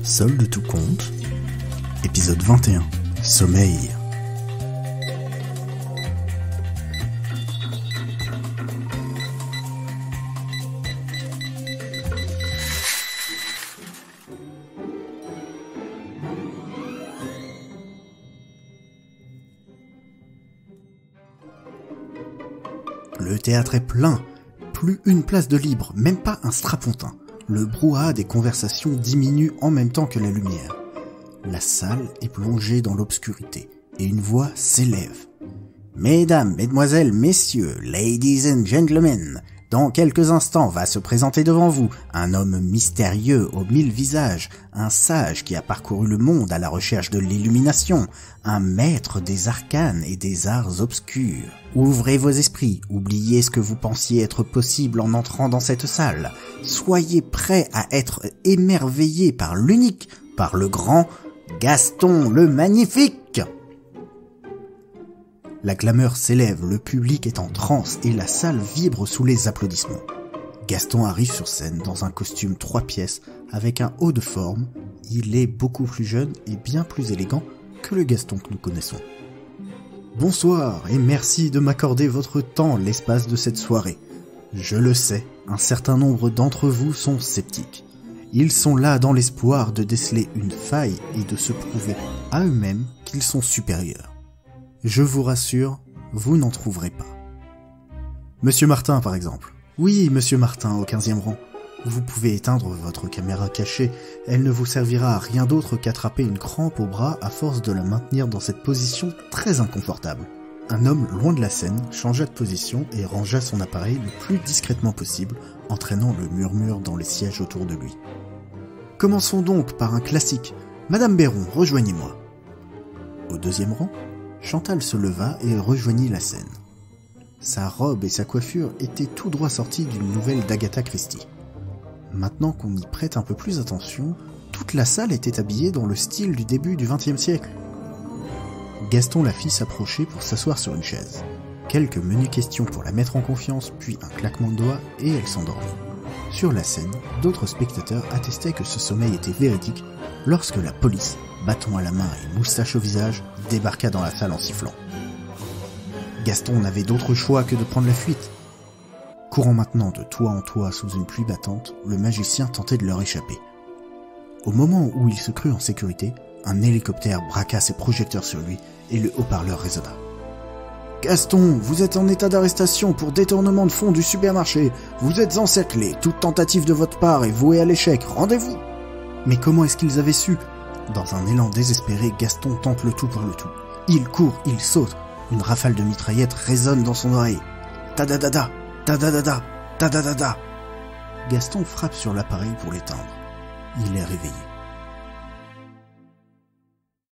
Solde tout compte, épisode 21, Sommeil. Le théâtre est plein, plus une place de libre, même pas un strapontin. Le brouhaha des conversations diminue en même temps que la lumière. La salle est plongée dans l'obscurité et une voix s'élève. Mesdames, mesdemoiselles, messieurs, ladies and gentlemen, dans quelques instants va se présenter devant vous un homme mystérieux aux 1000 visages, un sage qui a parcouru le monde à la recherche de l'illumination, un maître des arcanes et des arts obscurs. Ouvrez vos esprits, oubliez ce que vous pensiez être possible en entrant dans cette salle. Soyez prêts à être émerveillés par l'unique, par le grand Gaston le Magnifique. La clameur s'élève, le public est en transe et la salle vibre sous les applaudissements. Gaston arrive sur scène dans un costume 3 pièces avec un haut de forme. Il est beaucoup plus jeune et bien plus élégant que le Gaston que nous connaissons. Bonsoir et merci de m'accorder votre temps l'espace de cette soirée. Je le sais, un certain nombre d'entre vous sont sceptiques. Ils sont là dans l'espoir de déceler une faille et de se prouver à eux-mêmes qu'ils sont supérieurs. Je vous rassure, vous n'en trouverez pas. Monsieur Martin, par exemple. Oui, Monsieur Martin, au 15e rang. Vous pouvez éteindre votre caméra cachée, elle ne vous servira à rien d'autre qu'attraper une crampe au bras à force de la maintenir dans cette position très inconfortable. Un homme loin de la scène changea de position et rangea son appareil le plus discrètement possible, entraînant le murmure dans les sièges autour de lui. Commençons donc par un classique. Madame Béron, rejoignez-moi. Au 2e rang, Chantal se leva et rejoignit la scène. Sa robe et sa coiffure étaient tout droit sorties d'une nouvelle d'Agatha Christie. Maintenant qu'on y prête un peu plus attention, toute la salle était habillée dans le style du début du XXe siècle. Gaston la fit s'approcher pour s'asseoir sur une chaise. Quelques menues questions pour la mettre en confiance, puis un claquement de doigts et elle s'endormit. Sur la scène, d'autres spectateurs attestaient que ce sommeil était véridique lorsque la police, bâton à la main et moustache au visage, débarqua dans la salle en sifflant. Gaston n'avait d'autre choix que de prendre la fuite. Courant maintenant de toit en toit sous une pluie battante, le magicien tentait de leur échapper. Au moment où il se crut en sécurité, un hélicoptère braqua ses projecteurs sur lui et le haut-parleur résonna. « Gaston, vous êtes en état d'arrestation pour détournement de fonds du supermarché. Vous êtes encerclé. Toute tentative de votre part est vouée à l'échec. Rendez-vous !» Mais comment est-ce qu'ils avaient su ? Dans un élan désespéré, Gaston tente le tout pour le tout. Il court, il saute. Une rafale de mitraillettes résonne dans son oreille. Ta-da-da-da, ta-da-da-da, ta-da-da-da. Gaston frappe sur l'appareil pour l'éteindre. Il est réveillé.